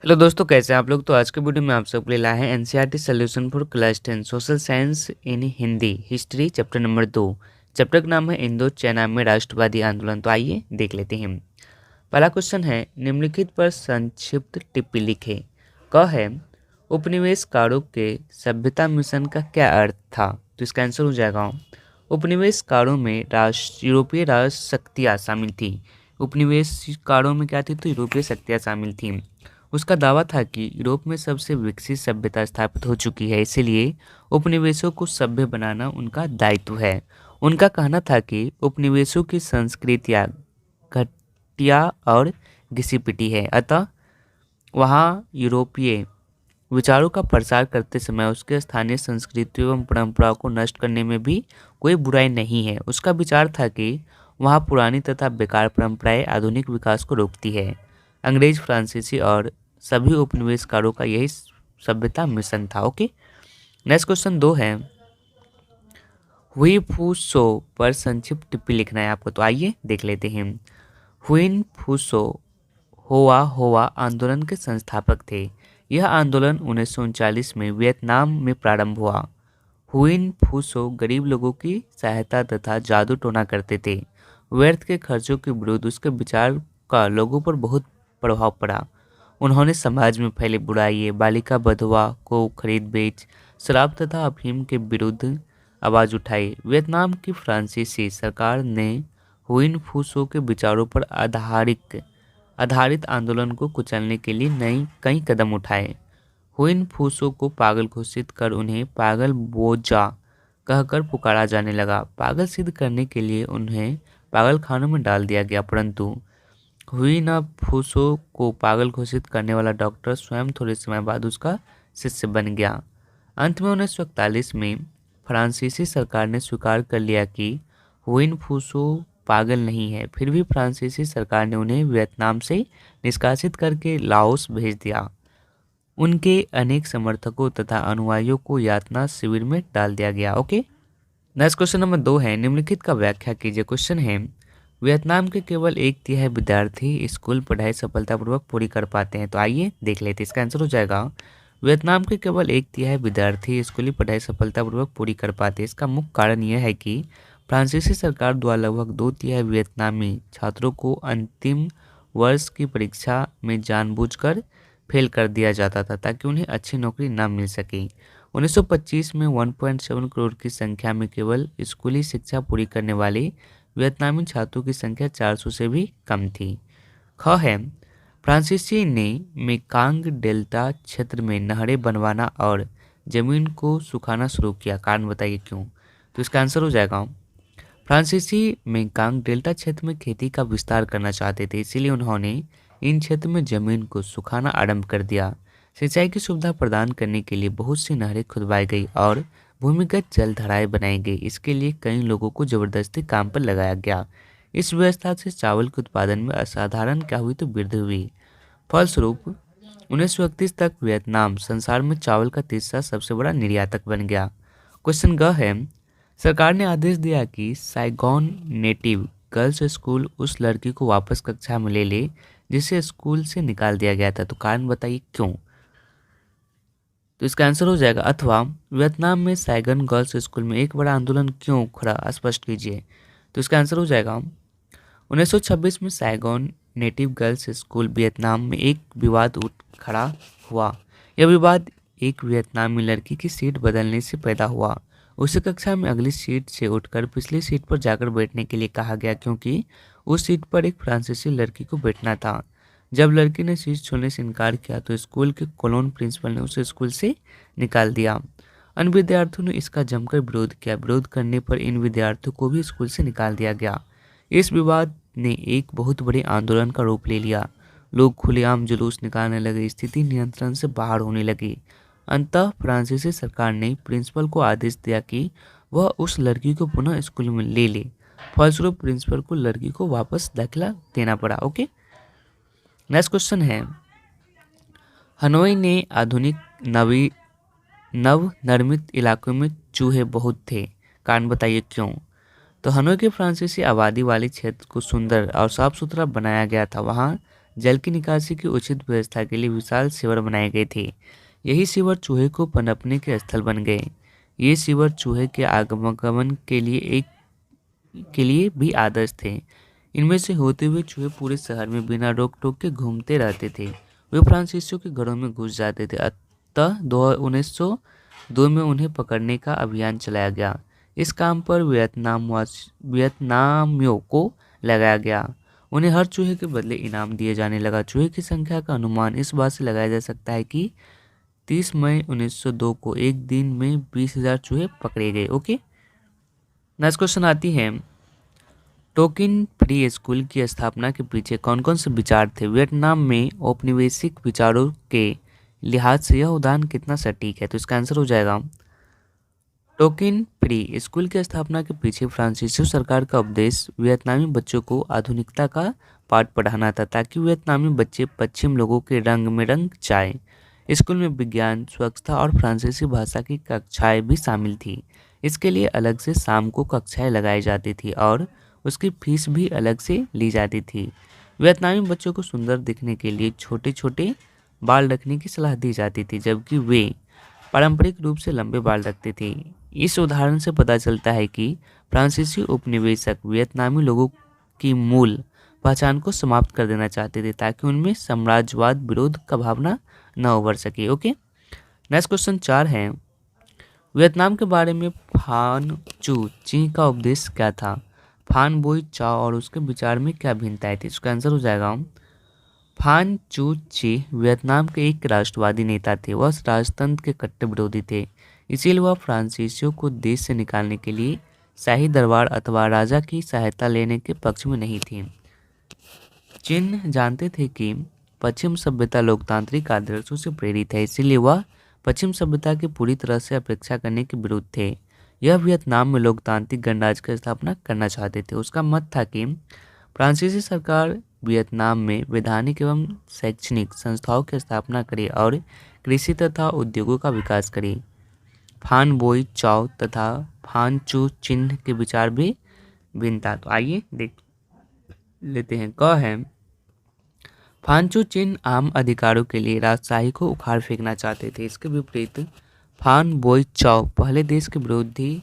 Hello दोस्तों, कैसे हैं आप लोग। तो आज के वीडियो में आप सबके लिए लाए हैं NCERT solution for class 10 social science in Hindi history chapter number 2। Chapter का नाम है इंडो चाइना में राष्ट्रवादी आंदोलन। तो आइए देख लेते हैं। पहला क्वेश्चन है, निम्नलिखित पर संक्षिप्त टिप्पणी लिखें। क है, उपनिवेशकारों के सभ्यता मिशन का क्या अर्थ था। तो इसका आंसर हो जाएगा, उपनिवेशकारों में यूरोपीय राष्ट्र शक्तियाँ शामिल थी। उपनिवेशकारों में क्या थी, तो यूरोपीय शक्तियाँ शामिल थीं। उसका दावा था कि यूरोप में सबसे विकसित सभ्यता स्थापित हो चुकी है, इसीलिए उपनिवेशों को सभ्य बनाना उनका दायित्व है। उनका कहना था कि उपनिवेशों की संस्कृतियाँ घटिया और घिसी-पिटी है, अतः वहाँ यूरोपीय विचारों का प्रसार करते समय उसके स्थानीय संस्कृति एवं परंपराओं को नष्ट करने में भी कोई बुराई नहीं है। उसका विचार था कि वहाँ पुरानी तथा बेकार परंपराएं आधुनिक विकास को रोकती है। अंग्रेज, फ्रांसीसी और सभी उपनिवेशकारों का यही सभ्यता मिशन था। ओके, नेक्स्ट क्वेश्चन 2 है, हुई फू शो पर संक्षिप्त टिप्पणी लिखना है आपको। तो आइए देख लेते हैं। हुइन फूसो होवा होवा आंदोलन के संस्थापक थे। यह आंदोलन 1939 में वियतनाम में प्रारंभ हुआ। हुइन फूसो गरीब लोगों की सहायता तथा जादू टोना करते थे। व्यर्थ के खर्चों के विरुद्ध उसके विचार का लोगों पर बहुत प्रभाव पड़ा। उन्होंने समाज में फैले बुराई, बालिका बधवा को खरीद बेच, शराब तथा अफीम के विरुद्ध आवाज उठाई। वियतनाम की फ्रांसीसी सरकार ने हुइन फूसो के विचारों पर आधारित आंदोलन को कुचलने के लिए कई कदम उठाए। हुइन फूसो को पागल घोषित कर उन्हें पागल बोजा कहकर पुकारा जाने लगा। पागल सिद्ध करने के लिए उन्हें पागल खानों में डाल दिया गया, परंतु हुइन फूसो को पागल घोषित करने वाला डॉक्टर स्वयं थोड़े समय बाद उसका शिष्य बन गया। अंत में 1941 में फ्रांसीसी सरकार ने स्वीकार कर लिया कि हुइन फूसो पागल नहीं है। फिर भी फ्रांसीसी सरकार ने उन्हें वियतनाम से निष्कासित करके लाओस भेज दिया। उनके अनेक समर्थकों तथा अनुयायियों को यातना शिविर में डाल दिया गया। ओके, नेक्स्ट क्वेश्चन नंबर 2 है, निम्नलिखित का व्याख्या कीजिए। क्वेश्चन है, वियतनाम के केवल 1/3 विद्यार्थी स्कूल पढ़ाई सफलतापूर्वक पूरी कर पाते हैं। तो आइए देख लेते हैं। इसका आंसर हो जाएगा, वियतनाम के केवल 1/3 विद्यार्थी स्कूली पढ़ाई सफलतापूर्वक पूरी कर पाते हैं। इसका मुख्य कारण यह है कि फ्रांसीसी सरकार द्वारा लगभग 2/3 वियतनामी छात्रों को अंतिम वर्ष की परीक्षा में जानबूझकर फेल कर दिया जाता था ताकि उन्हें अच्छी नौकरी न मिल सके। 1925 में 1.7 करोड़ की संख्या में केवल स्कूली शिक्षा पूरी करने वाले वियतनामी छात्रों की संख्या 400 से भी कम थी। ख है, फ्रांसीसी ने मेकांग डेल्टा क्षेत्र में नहरें बनवाना और जमीन को सुखाना शुरू किया। कारण बताइए क्यों। तो इसका आंसर हो जाएगा, फ्रांसीसी मेकांग डेल्टा क्षेत्र में खेती का विस्तार करना चाहते थे, इसीलिए उन्होंने इन क्षेत्र में जमीन को सुखाना आरंभ कर दिया। सिंचाई की सुविधा प्रदान करने के लिए बहुत सी नहरें खुदवाई गई और भूमिगत जलधाराएं बनाई गई। इसके लिए कई लोगों को जबरदस्ती काम पर लगाया गया। इस व्यवस्था से चावल के उत्पादन में असाधारण क्या हुई, तो वृद्धि हुई। फलस्वरूप 1931 तक वियतनाम संसार में चावल का तीसरा सबसे बड़ा निर्यातक बन गया। क्वेश्चन ग है, सरकार ने आदेश दिया कि साइगोन नेटिव गर्ल्स स्कूल उस लड़की को वापस कक्षा में ले ले जिसे स्कूल से निकाल दिया गया था। तो कारण बताइए क्यों। तो इसका आंसर हो जाएगा, अथवा वियतनाम में साइगन गर्ल्स स्कूल में एक बड़ा आंदोलन क्यों खड़ा, स्पष्ट कीजिए। तो इसका आंसर हो जाएगा, 1926 में Saigon native girls school Vietnam में एक विवाद उठ खड़ा हुआ। यह विवाद एक वियतनामी लड़की की सीट बदलने से पैदा हुआ। उसे कक्षा में अगली सीट से उठकर पिछली सीट पर जाकर बैठने के लिए कहा गया, क्योंकि उस सीट पर एक फ्रांसीसी लड़की को बैठना था। जब लड़की ने सीट छोड़ने से इनकार किया तो स्कूल के कॉलोन प्रिंसिपल ने उसे स्कूल से निकाल दिया। अन्य विद्यार्थियों ने इसका जमकर विरोध किया। विरोध करने पर इन विद्यार्थियों को भी स्कूल से निकाल दिया गया। इस विवाद ने एक बहुत बड़े आंदोलन का रूप ले लिया। लोग खुलेआम जुलूस निकालने लगे। स्थिति नियंत्रण से बाहर होने लगी। अंततः फ्रांसीसी सरकार ने प्रिंसिपल को आदेश दिया कि वह उस लड़की को पुनः स्कूल में ले ले। फलस्वरूप प्रिंसिपल को लड़की को वापस दाखिला देना पड़ा। ओके, नेक्स्ट क्वेश्चन है, हनोई ने आधुनिक नवनिर्मित इलाकों में चूहे बहुत थे। कारण बताइए क्यों। तो हनोई के फ्रांसीसी आबादी वाले क्षेत्र को सुंदर और साफ सुथरा बनाया गया था। वहाँ जल की निकासी की उचित व्यवस्था के लिए विशाल सीवर बनाए गए थे। यही सीवर चूहे को पनपने के स्थल बन गए। ये सीवर चूहे के आगमन के लिए भी आदर्श थे। इनमें से होते हुए चूहे पूरे शहर में बिना रोक टोक के घूमते रहते थे। वे फ्रांसीसियों के घरों में घुस जाते थे। अतः 1902 में उन्हें पकड़ने का अभियान चलाया गया। इस काम पर वियतनामियों को लगाया गया। उन्हें हर चूहे के बदले इनाम दिए जाने लगा। चूहे की संख्या का अनुमान इस बात से लगाया जा सकता है कि 30 मई 1902 को एक दिन में 20,000 चूहे पकड़े गए। ओके, नेक्स्ट क्वेश्चन आती है, टोकिन फ्री स्कूल की स्थापना के पीछे कौन कौन से विचार थे? वियतनाम में औपनिवेशिक विचारों के लिहाज से यह उदाहरण कितना सटीक है? तो इसका आंसर हो जाएगा, टोकिन फ्री स्कूल की स्थापना के पीछे फ्रांसीसी सरकार का उद्देश्य वियतनामी बच्चों को आधुनिकता का पाठ पढ़ाना था, ताकि वियतनामी बच्चे पश्चिम लोगों के रंग में रंग जाए। स्कूल में विज्ञान, स्वच्छता और फ्रांसीसी भाषा की कक्षाएं भी शामिल थी। इसके लिए अलग से शाम को कक्षाएं लगाई जाती थी और उसकी फीस भी अलग से ली जाती थी। वियतनामी बच्चों को सुंदर दिखने के लिए छोटे छोटे बाल रखने की सलाह दी जाती थी, जबकि वे पारंपरिक रूप से लंबे बाल रखते थे। इस उदाहरण से पता चलता है कि फ्रांसीसी उपनिवेशक वियतनामी लोगों की मूल पहचान को समाप्त कर देना चाहते थे, ताकि उनमें साम्राज्यवाद विरोध का भावना न उभर सके। ओके, नेक्स्ट क्वेश्चन 4 है, वियतनाम के बारे में फान चू ची का उपदेश क्या था? फान बोई चाओ और उसके विचार में क्या भिन्नताएं थी? इसका आंसर हो जाएगा, फान चू ची वियतनाम के एक राष्ट्रवादी नेता थे। वह राजतंत्र के कट्टर विरोधी थे, इसीलिए वह फ्रांसीसियों को देश से निकालने के लिए शाही दरबार अथवा राजा की सहायता लेने के पक्ष में नहीं थे। चीन जानते थे कि पश्चिम सभ्यता लोकतांत्रिक आदर्शों से प्रेरित है, इसीलिए वह पश्चिम सभ्यता की पूरी तरह से अपेक्षा करने के विरुद्ध थे। यह वियतनाम में लोकतांत्रिक गणराज्य की स्थापना करना चाहते थे। उसका मत था कि फ्रांसीसी सरकार वियतनाम में वैधानिक एवं शैक्षणिक संस्थाओं की स्थापना करे और कृषि तथा उद्योगों का विकास करे। फान बोई चाओ तथा फान चू चिन्ह के विचार भी भिन्न था। तो आइए देख लेते हैं। क है, फान चू चिन्ह आम अधिकारों के लिए राजशाही को उखाड़ फेंकना चाहते थे। इसके विपरीत फान बोई चाओ पहले देश के विरोधी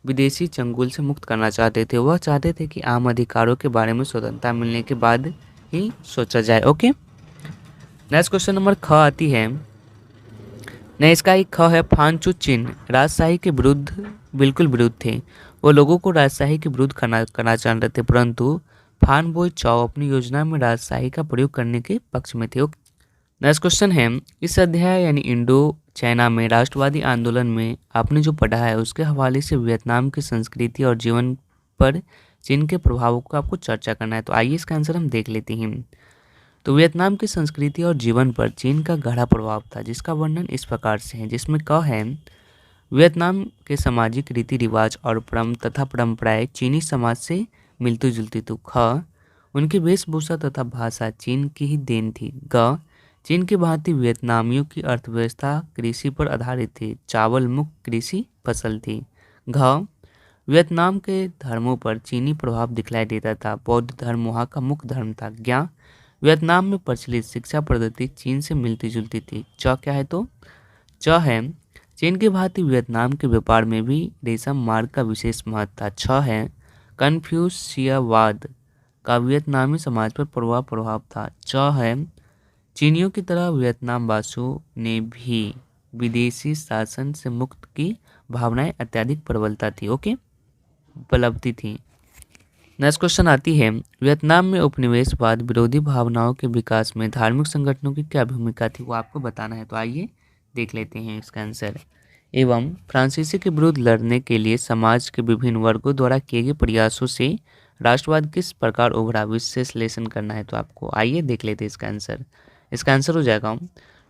विदेशी चंगुल से मुक्त करना चाहते थे। वह चाहते थे कि आम अधिकारों के बारे में स्वतंत्रता मिलने के बाद ही सोचा जाए। ओके, नेक्स्ट क्वेश्चन नंबर ख आती है। नहीं, इसका एक ख है, फान चू चिन्ह राजशाही के विरुद्ध बिल्कुल विरुद्ध थे। वो लोगों को राजशाही के विरुद्ध करना चाह रहे थे, परंतु फान बोई चाओ अपनी योजना में राजशाही का प्रयोग करने के पक्ष में थे। नेक्स्ट क्वेश्चन है, इस अध्याय यानी इंडो चाइना में राष्ट्रवादी आंदोलन में आपने जो पढ़ा है उसके हवाले से वियतनाम की संस्कृति और जीवन पर चीन के प्रभावों को आपको चर्चा करना है। तो आइए इसका आंसर हम देख लेते हैं। तो वियतनाम की संस्कृति और जीवन पर चीन का गहरा प्रभाव था, जिसका वर्णन इस प्रकार से है, जिसमें क है, वियतनाम के सामाजिक रीति रिवाज और परंपराएं चीनी समाज से मिलती जुलती थी। ख, उनकी वेशभूषा तथा भाषा चीन की ही देन थी। ग, चीन की भांति वियतनामियों की अर्थव्यवस्था कृषि पर आधारित थी। चावल मुख्य कृषि फसल थी। घ, वियतनाम के धर्मों पर चीनी प्रभाव दिखलाई देता था। बौद्ध धर्म वहाँ का मुख्य धर्म था। ज्ञ, वियतनाम में प्रचलित शिक्षा पद्धति चीन से मिलती जुलती थी। च क्या है? तो च है, चीन की भांति वियतनाम के व्यापार में भी रेशम मार्ग का विशेष महत्व था। छ है, कन्फ्यूशियवाद का वियतनामी समाज पर प्रभाव था। च है, चीनियों की तरह वियतनाम वासियों ने भी विदेशी शासन से मुक्त की भावनाएं अत्यधिक प्रबलता थी। ओके, उपलब्धि थी। नेक्स्ट क्वेश्चन आती है, वियतनाम में उपनिवेशवाद विरोधी भावनाओं के विकास में धार्मिक संगठनों की क्या भूमिका थी, वो आपको बताना है। तो आइए देख लेते हैं इसका आंसर। एवं फ्रांसीसी के विरुद्ध लड़ने के लिए समाज के विभिन्न वर्गों द्वारा किए गए प्रयासों से राष्ट्रवाद किस प्रकार उभरा, विश्लेषण करना है। तो आपको आइए देख लेते हैं इसका आंसर। इसका आंसर हो जाएगा,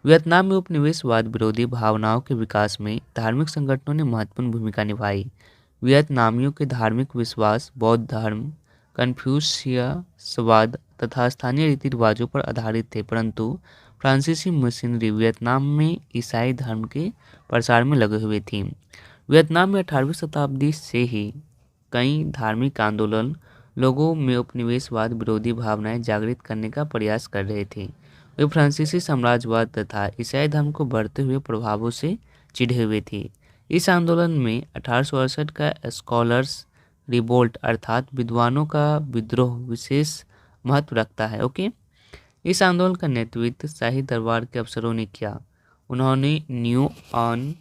वियतनाम में उपनिवेशवाद विरोधी भावनाओं के विकास में धार्मिक संगठनों ने महत्वपूर्ण भूमिका निभाई। वियतनामियों के धार्मिक विश्वास बौद्ध धर्म, कन्फ्यूशियसवाद तथा स्थानीय रीति रिवाजों पर आधारित थे, परंतु फ्रांसीसी मिशनरी वियतनाम में ईसाई धर्म के प्रसार में लगे हुए थी। वियतनाम में 18वीं शताब्दी से ही कई धार्मिक आंदोलन लोगों में उपनिवेशवाद विरोधी भावनाएं जागृत करने का प्रयास कर रहे थे। वे फ्रांसीसी साम्राज्यवाद तथा ईसाई धर्म को बढ़ते हुए प्रभावों से चिढ़े हुए थे। इस आंदोलन में 1868 का स्कॉलर्स रिवोल्ट अर्थात विद्वानों का विद्रोह विशेष महत्व रखता है। ओके, इस आंदोलन का नेतृत्व शाही दरबार के अफसरों ने किया। उन्होंने न्यू ऑन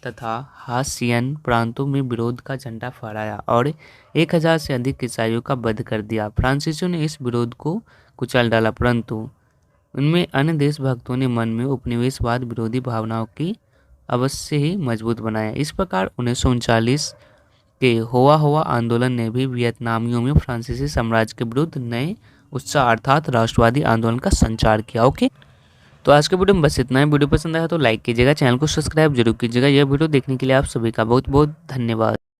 तथा हासियन प्रांतों में विरोध का झंडा फहराया और 1000 से अधिक ईसाइयों का वध कर दिया। फ्रांसीसियों ने इस विरोध को कुचल डाला, परंतु उनमें अन्य देशभक्तों ने मन में उपनिवेशवाद विरोधी भावनाओं की अवश्य ही मजबूत बनाया। इस प्रकार 1939 के होआ होआ आंदोलन ने भी वियतनामियों में फ्रांसीसी साम्राज्य के विरुद्ध नए उत्साह अर्थात राष्ट्रवादी आंदोलन का संचार किया। ओके, तो आज के वीडियो में बस इतना है। वीडियो पसंद आया तो लाइक कीजिएगा, चैनल को सब्सक्राइब जरूर कीजिएगा। यह वीडियो देखने के लिए आप सभी का बहुत बहुत धन्यवाद।